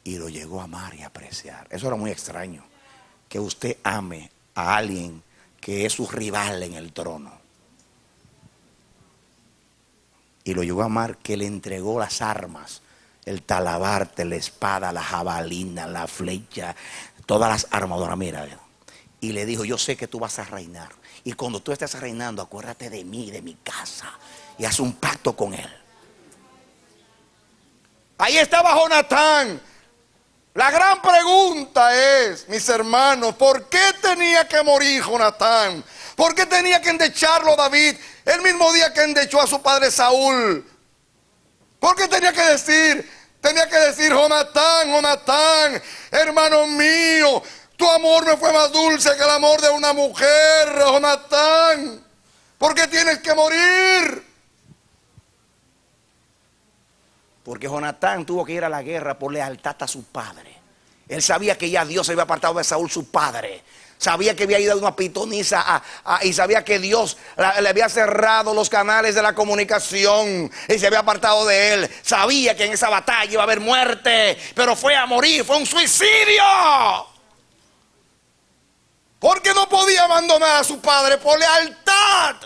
S2: Y lo llegó a amar y a apreciar. Eso era muy extraño, que usted ame a alguien que es su rival en el trono. Y lo llegó a amar, que le entregó las armas, el talabarte, la espada, la jabalina, la flecha, todas las armaduras. Mira, y le dijo: yo sé que tú vas a reinar, y cuando tú estés reinando, acuérdate de mí, de mi casa, y haz un pacto con él. Ahí estaba Jonatán. La gran pregunta es, mis hermanos, ¿por qué tenía que morir Jonatán? ¿Por qué tenía que endecharlo David el mismo día que endechó a su padre Saúl? ¿Por qué tenía que decir? Tenía que decir: Jonatán, Jonatán, hermano mío, tu amor me fue más dulce que el amor de una mujer, Jonatán. ¿Por qué tienes que morir? Porque Jonatán tuvo que ir a la guerra por lealtad a su padre. Él sabía que ya Dios se había apartado de Saúl, su padre. Sabía que había ido a una pitonisa y sabía que Dios le había cerrado los canales de la comunicación y se había apartado de él. Sabía que en esa batalla iba a haber muerte, pero fue a morir, fue un suicidio. Porque no podía abandonar a su padre por lealtad.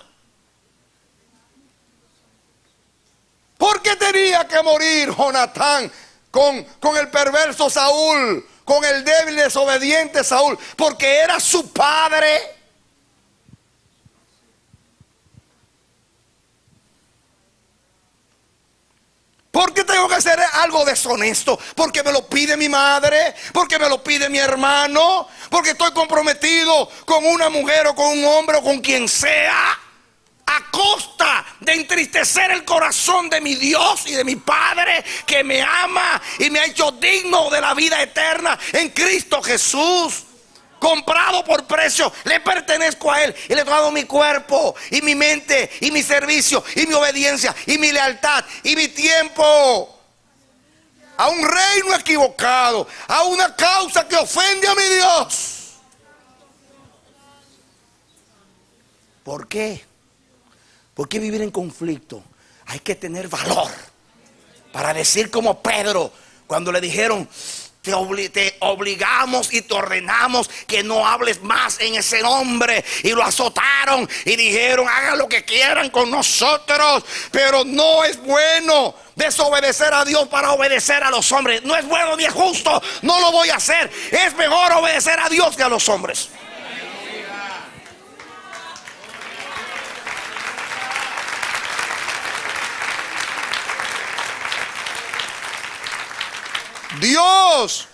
S2: ¿Por qué tenía que morir Jonatán con el perverso Saúl, con el débil y desobediente Saúl? Porque era su padre. ¿Por qué tengo que hacer algo deshonesto? Porque me lo pide mi madre, porque me lo pide mi hermano, porque estoy comprometido con una mujer o con un hombre o con quien sea, a costa de entristecer el corazón de mi Dios y de mi Padre, que me ama y me ha hecho digno de la vida eterna en Cristo Jesús. Comprado por precio, le pertenezco a Él y le he dado mi cuerpo y mi mente y mi servicio y mi obediencia y mi lealtad y mi tiempo a un reino equivocado, a una causa que ofende a mi Dios. ¿Por qué? ¿Por qué vivir en conflicto? Hay que tener valor para decir como Pedro cuando le dijeron: te obligamos y te ordenamos que no hables más en ese nombre. Y lo azotaron y dijeron: hagan lo que quieran con nosotros. Pero no es bueno desobedecer a Dios para obedecer a los hombres. No es bueno ni es justo. No lo voy a hacer. Es mejor obedecer a Dios que a los hombres. Dios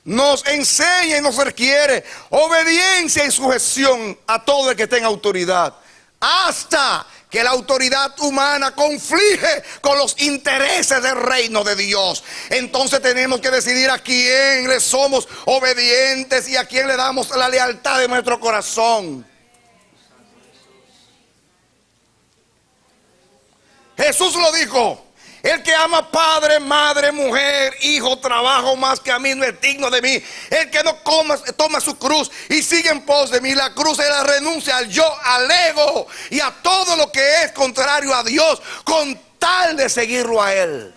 S2: nos enseña y nos requiere obediencia y sujeción a todo el que tenga autoridad, hasta que la autoridad humana conflige con los intereses del reino de Dios. Entonces tenemos que decidir a quién le somos obedientes y a quién le damos la lealtad de nuestro corazón. Jesús lo dijo: el que ama padre, madre, mujer, hijo, trabajo más que a mí no es digno de mí. El que no toma su cruz y sigue en pos de mí. La cruz es la renuncia al yo, al ego y a todo lo que es contrario a Dios, con tal de seguirlo a Él.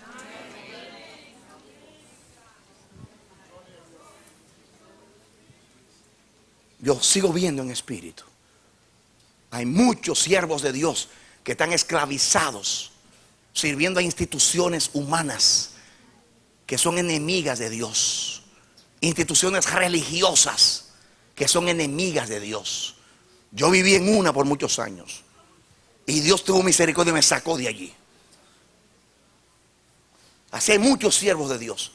S2: Yo sigo viendo en espíritu. Hay muchos siervos de Dios que están esclavizados, sirviendo a instituciones humanas que son enemigas de Dios, instituciones religiosas que son enemigas de Dios. Yo viví en una por muchos años y Dios tuvo misericordia y me sacó de allí. Así hay muchos siervos de Dios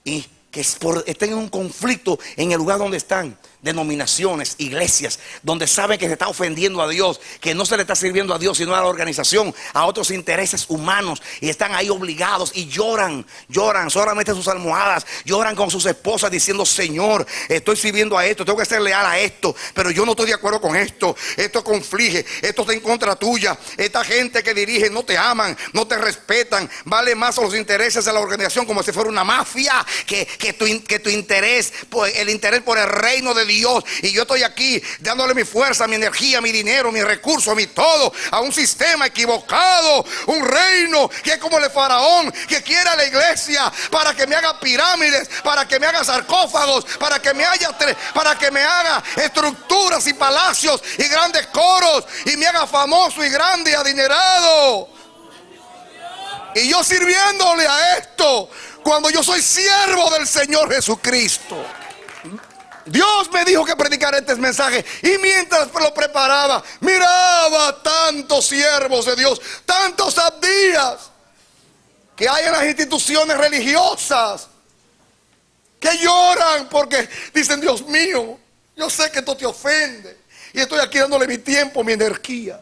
S2: y que estén en un conflicto en el lugar donde están, denominaciones, iglesias, donde saben que se está ofendiendo a Dios, que no se le está sirviendo a Dios sino a la organización, a otros intereses humanos, y están ahí obligados y lloran solamente sus almohadas, lloran con sus esposas diciendo: Señor, estoy sirviendo a esto, tengo que ser leal a esto, pero yo no estoy de acuerdo con esto, esto conflige, esto está en contra tuya. Esta gente que dirige no te aman, no te respetan, vale más los intereses de la organización, como si fuera una mafia, que tu interés, pues, el interés por el reino de Dios. Y yo estoy aquí dándole mi fuerza, mi energía, mi dinero, mi recurso, mi todo a un sistema equivocado, un reino que es como el de Faraón, que quiere a la iglesia para que me haga pirámides, para que me haga sarcófagos, para que me haga estructuras y palacios y grandes coros, y me haga famoso y grande y adinerado. Y yo sirviéndole a esto, cuando yo soy siervo del Señor Jesucristo. Dios me dijo que predicara este mensaje, y mientras lo preparaba, miraba tantos siervos de Dios, tantos abdías que hay en las instituciones religiosas, que lloran porque dicen: Dios mío, yo sé que esto te ofende, y estoy aquí dándole mi tiempo, mi energía.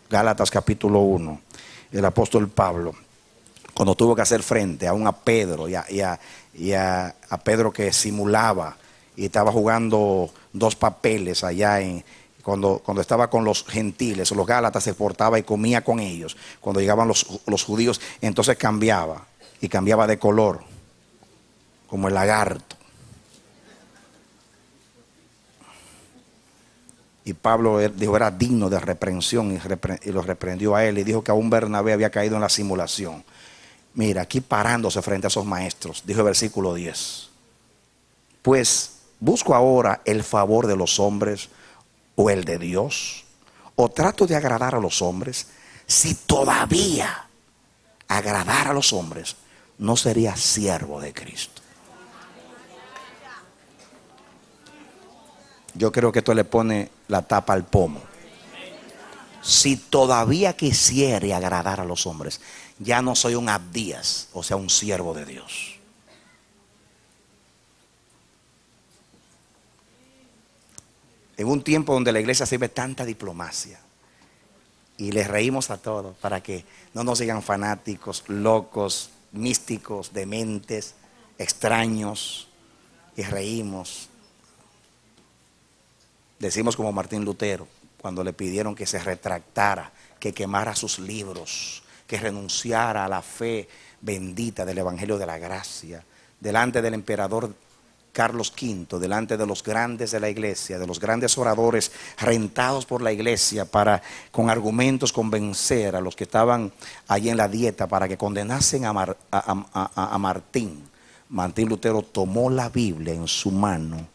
S2: Gálatas capítulo 1, el apóstol Pablo, cuando tuvo que hacer frente a Pedro y a Pedro, que simulaba y estaba jugando dos papeles allá cuando estaba con los gentiles, los gálatas, se portaba y comía con ellos. Cuando llegaban los judíos, entonces cambiaba de color, como el lagarto. Y Pablo dijo: era digno de reprensión, y lo reprendió a él, y dijo que aún Bernabé había caído en la simulación. Mira, aquí parándose frente a esos maestros, dijo el versículo 10: pues, ¿busco ahora el favor de los hombres o el de Dios? ¿O trato de agradar a los hombres? Si todavía agradara a los hombres, no sería siervo de Cristo. Yo creo que esto le pone la tapa al pomo. Si todavía quisiere agradar a los hombres, ya no soy un Abdías, o sea, un siervo de Dios. En un tiempo donde la iglesia sirve tanta diplomacia y les reímos a todos para que no nos digan fanáticos, locos, místicos, dementes, extraños, y reímos. Decimos como Martín Lutero, cuando le pidieron que se retractara, que quemara sus libros, que renunciara a la fe bendita del Evangelio de la Gracia, delante del emperador Carlos V, delante de los grandes de la iglesia, de los grandes oradores rentados por la iglesia para con argumentos convencer a los que estaban allí en la dieta para que condenasen a Martín. Martín Lutero tomó la Biblia en su mano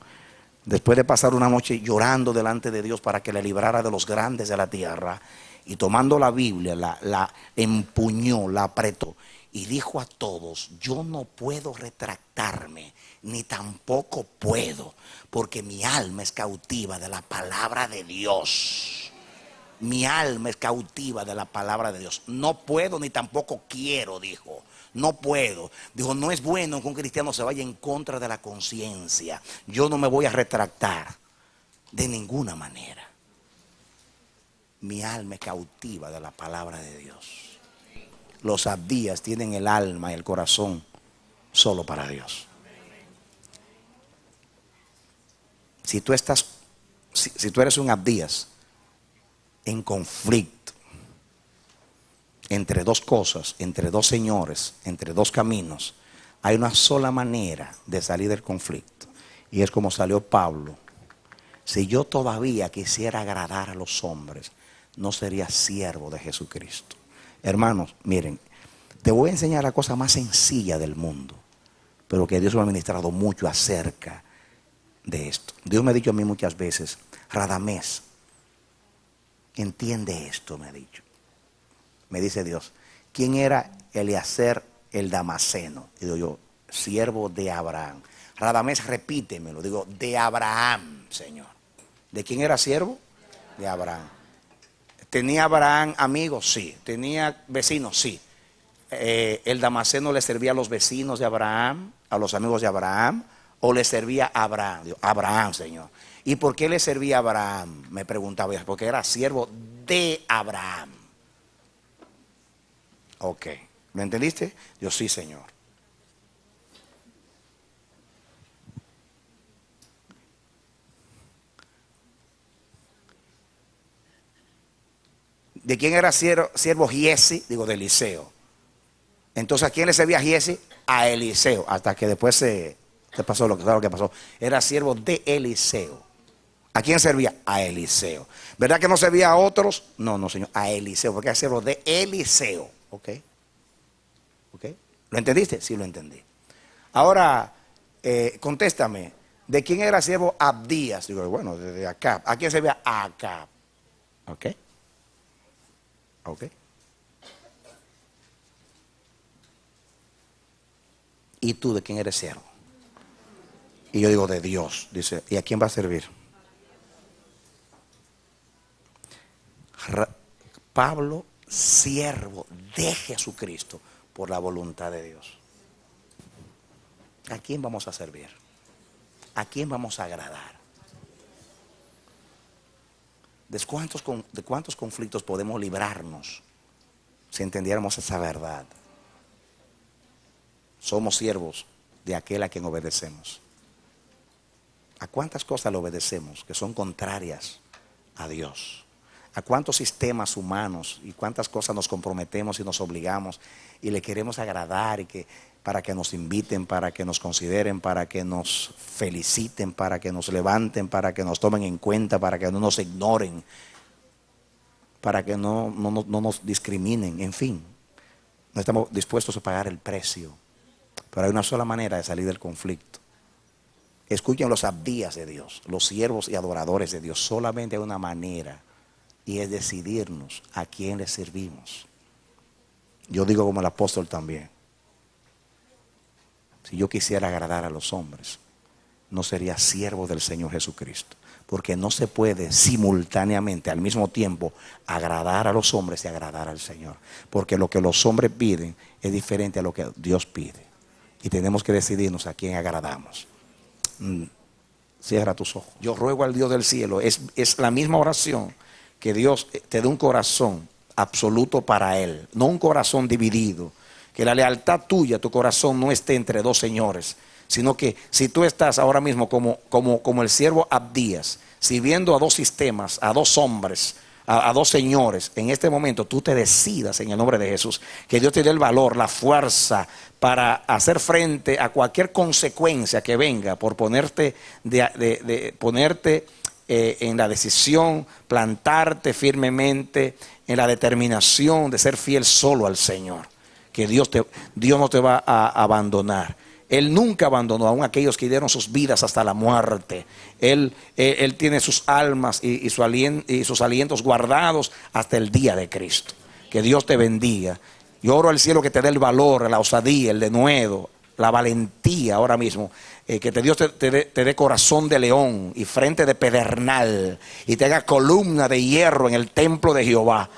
S2: después de pasar una noche llorando delante de Dios para que le librara de los grandes de la tierra, y tomando la Biblia la empuñó, la apretó y dijo a todos: yo no puedo retractarme, ni tampoco puedo, porque mi alma es cautiva de la palabra de Dios. Mi alma es cautiva de la palabra de Dios. No puedo ni tampoco quiero, dijo. No puedo. Dijo, no es bueno que un cristiano se vaya en contra de la conciencia. Yo no me voy a retractar de ninguna manera. Mi alma es cautiva de la palabra de Dios. Los abdías tienen el alma y el corazón solo para Dios. Si tú eres un abdías en conflicto entre dos cosas, entre dos señores, entre dos caminos, hay una sola manera de salir del conflicto, y es como salió Pablo. Si yo todavía quisiera agradar a los hombres, no sería siervo de Jesucristo. Hermanos, miren, te voy a enseñar la cosa más sencilla del mundo, pero que Dios me ha ministrado mucho acerca de esto. Dios me ha dicho a mí muchas veces: Radamés, entiende esto, me ha dicho. Me dice Dios: ¿quién era Eliezer el Damaseno? Y digo yo: siervo de Abraham. Radamés, repítemelo. Digo: de Abraham, Señor. ¿De quién era siervo? De Abraham. ¿Tenía Abraham amigos? Sí. ¿Tenía vecinos? Sí. ¿El Damaseno le servía a los vecinos de Abraham, a los amigos de Abraham, o le servía a Abraham? Digo: Abraham, Señor. ¿Y por qué le servía a Abraham? Me preguntaba. Porque era siervo de Abraham. Ok, ¿lo entendiste? Yo: sí, Señor. ¿De quién era siervo Giesi? Digo: de Eliseo. Entonces, ¿a quién le servía Giesi? A Eliseo. Hasta que después se pasó lo que pasó. Era siervo de Eliseo. ¿A quién servía? A Eliseo. ¿Verdad que no servía a otros? No, no, Señor, a Eliseo, porque era siervo de Eliseo. Ok. ¿Ok? ¿Lo entendiste? Sí, lo entendí. Ahora, contéstame, ¿de quién era siervo Abdías? Digo: bueno, de Acab. ¿A quién servía? A Acab. ¿Ok? ¿Ok? ¿Y tú de quién eres siervo? Y yo digo: de Dios. Dice: ¿y a quién va a servir? Pablo, siervo de Jesucristo por la voluntad de Dios. ¿A quién vamos a servir? ¿A quién vamos a agradar? ¿De cuántos conflictos podemos librarnos si entendiéramos esa verdad? Somos siervos de aquel a quien obedecemos. ¿A cuántas cosas le obedecemos que son contrarias a Dios? ¿A cuántos sistemas humanos y cuántas cosas nos comprometemos y nos obligamos y le queremos agradar para que nos inviten, para que nos consideren, para que nos feliciten, para que nos levanten, para que nos tomen en cuenta, para que no nos ignoren, para que no nos discriminen? En fin, no estamos dispuestos a pagar el precio. Pero hay una sola manera de salir del conflicto. Escuchen los abdías de Dios, los siervos y adoradores de Dios. Solamente hay una manera, y es decidirnos a quién le servimos. Yo digo como el apóstol también: si yo quisiera agradar a los hombres, no sería siervo del Señor Jesucristo. Porque no se puede simultáneamente, al mismo tiempo, agradar a los hombres y agradar al Señor. Porque lo que los hombres piden es diferente a lo que Dios pide. Y tenemos que decidirnos a quién agradamos. Cierra tus ojos. Yo ruego al Dios del cielo, es la misma oración, que Dios te dé un corazón absoluto para Él, no un corazón dividido. Que la lealtad tuya, tu corazón, no esté entre dos señores, sino que si tú estás ahora mismo como el siervo Abdías, sirviendo a dos sistemas, a dos hombres, a dos señores, en este momento tú te decidas en el nombre de Jesús, que Dios te dé el valor, la fuerza para hacer frente a cualquier consecuencia que venga por ponerte en la decisión, plantarte firmemente en la determinación de ser fiel solo al Señor. Que Dios no te va a abandonar. Él nunca abandonó aún a aquellos que dieron sus vidas hasta la muerte. Él tiene sus almas y sus alientos guardados hasta el día de Cristo. Que Dios te bendiga. Yo oro al cielo que te dé el valor, la osadía, el denuedo, la valentía ahora mismo. Que Dios te dé corazón de león y frente de pedernal, y te haga columna de hierro en el templo de Jehová,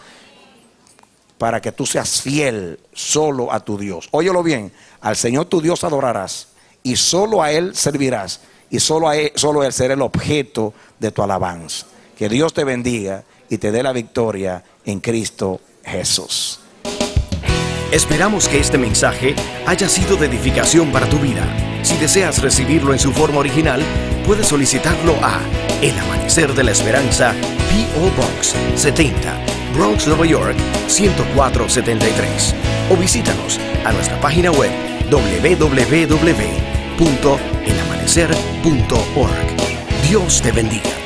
S2: para que tú seas fiel solo a tu Dios. Óyelo bien, al Señor tu Dios adorarás y solo a Él servirás, y solo Él será el objeto de tu alabanza. Que Dios te bendiga y te dé la victoria en Cristo Jesús.
S1: Esperamos que este mensaje haya sido de edificación para tu vida. Si deseas recibirlo en su forma original, puedes solicitarlo a El Amanecer de la Esperanza, P.O. Box 70, Bronx, Nueva York 10473. O visítanos a nuestra página web www.elamanecer.org. Dios te bendiga.